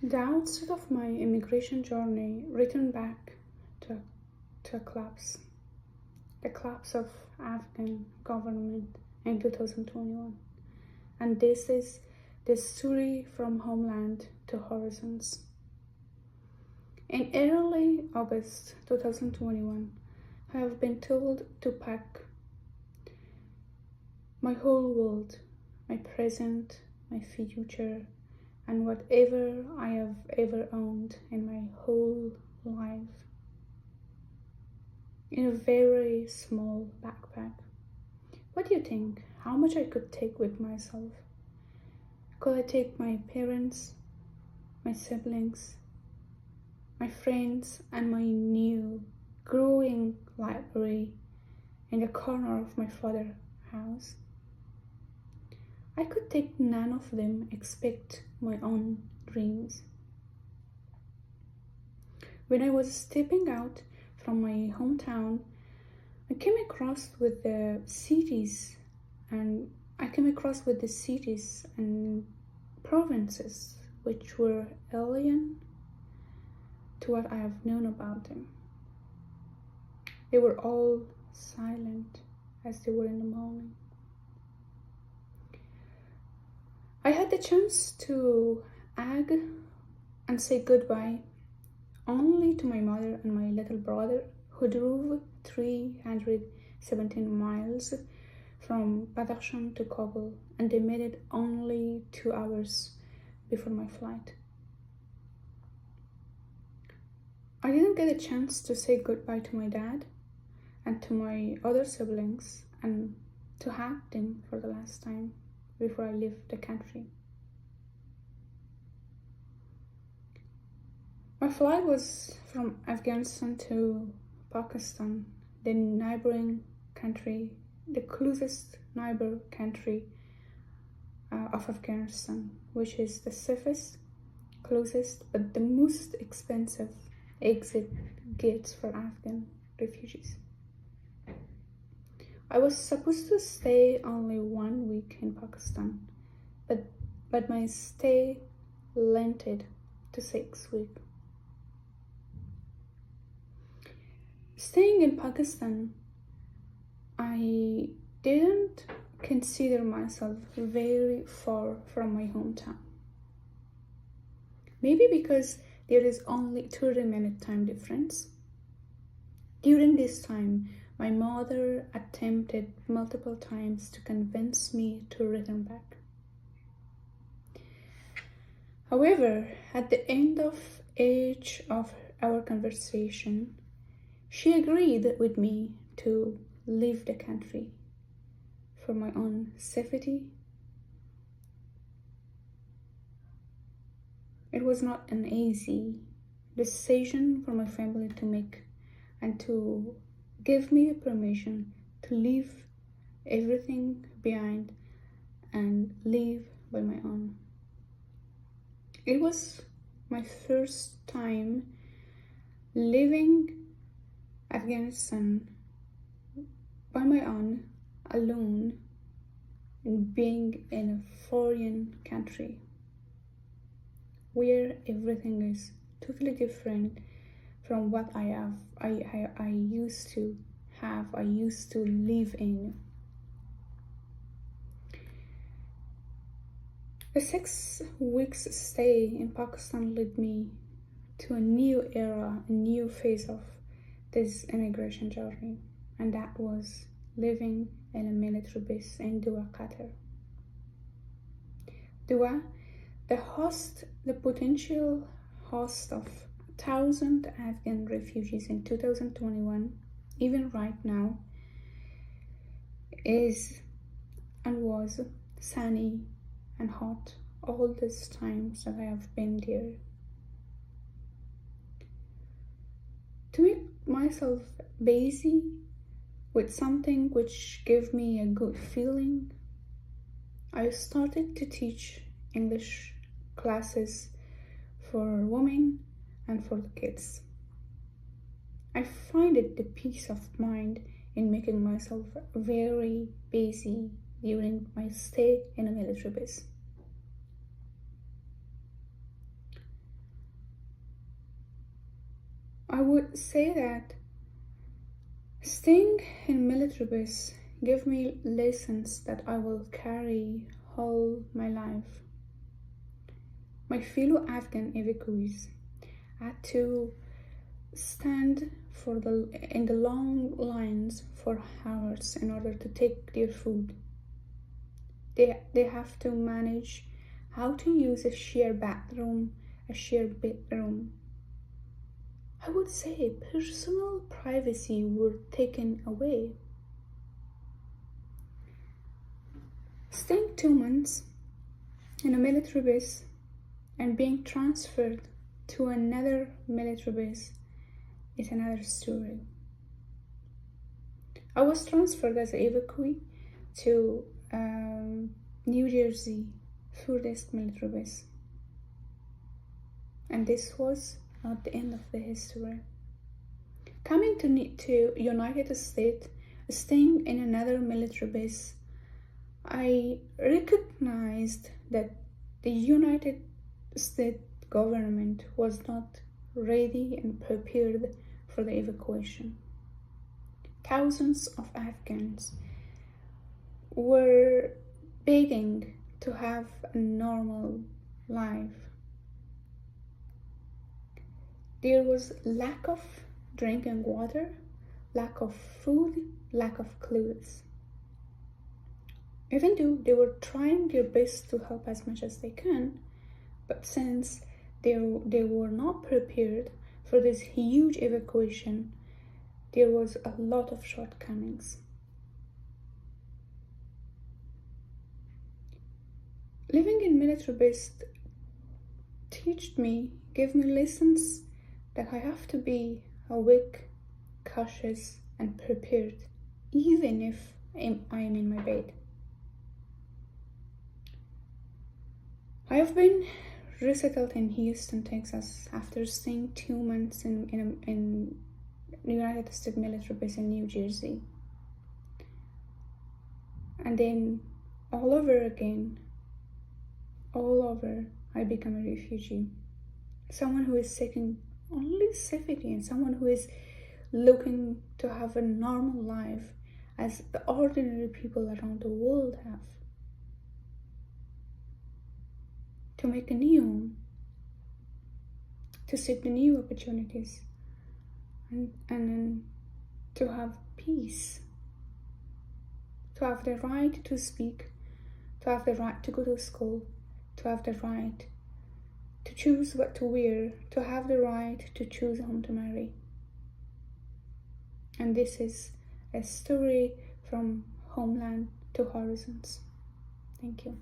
The outset of my immigration journey returned back to, to a collapse. The collapse of Afghan government in 2021. And this is the story from homeland to horizons. In early August 2021, I have been told to pack my whole world, my present, my future, and whatever I have ever owned in my whole life in a very small backpack. What do you think? How much I could take with myself? Could I take my parents, my siblings, my friends, and my new growing library in the corner of my father's house? I could take none of them except my own dreams. When I was stepping out from my hometown, I came across with the cities and provinces which were alien to what I have known about them. They were all silent as they were in the morning. I had the chance to hug and say goodbye only to my mother and my little brother, who drove 317 miles from Badakhshan to Kabul, and they made it only 2 hours before my flight. I didn't get a chance to say goodbye to my dad and to my other siblings and to hug them for the last time before I left the country. My flight was from Afghanistan to Pakistan, the neighboring country, the closest neighbor country of Afghanistan, which is the safest, closest, but the most expensive exit gates for Afghan refugees. I was supposed to stay only 1 week in Pakistan, but my stay lengthened to 6 weeks. Staying in Pakistan, I didn't consider myself very far from my hometown. Maybe because there is only 30-minute time difference. During this time, my mother attempted multiple times to convince me to return back. However, at the end of each of our conversation, she agreed with me to leave the country for my own safety. It was not an easy decision for my family to make and to give me the permission to leave everything behind and live by my own. It was my first time leaving Afghanistan by my own, alone, and being in a foreign country where everything is totally different from what I used to live in. The 6 weeks stay in Pakistan led me to a new era, a new phase of this immigration journey, and that was living in a military base in Doha, Qatar. Doha, the potential host of 1,000 Afghan refugees in 2021, even right now, is and was sunny and hot all these times that I have been there. To make myself busy with something which gave me a good feeling, I started to teach English classes for women and for the kids. I find it the peace of mind in making myself very busy during my stay in a military base. I would say that staying in military base gave me lessons that I will carry all my life. My fellow Afghan evacuees had to stand in the long lines for hours in order to take their food. They have to manage how to use a shared bathroom, a shared bedroom. I would say personal privacy were taken away. Staying 2 months in a military base and being transferred to another military base is another story. I was transferred as an evacuee to New Jersey furthest military base, and this was not the end of the history. Coming to United States, staying in another military base, I recognized that the United States government was not ready and prepared for the evacuation. Thousands of Afghans were begging to have a normal life. There was lack of drinking water, lack of food, lack of clothes. Even though they were trying their best to help as much as they can, but since they were not prepared for this huge evacuation, there was a lot of shortcomings. Living in military base gave me lessons that I have to be awake, cautious, and prepared, even if I am in my bed. I have been resettled in Houston, Texas, after staying 2 months in United States military base in New Jersey. And then all over, I become a refugee. Someone who is seeking only safety, and someone who is looking to have a normal life as the ordinary people around the world have. To make a new home, to seek the new opportunities, and to have peace, to have the right to speak, to have the right to go to school, to have the right to choose what to wear, to have the right to choose whom to marry. And this is a story from homeland to horizons. Thank you.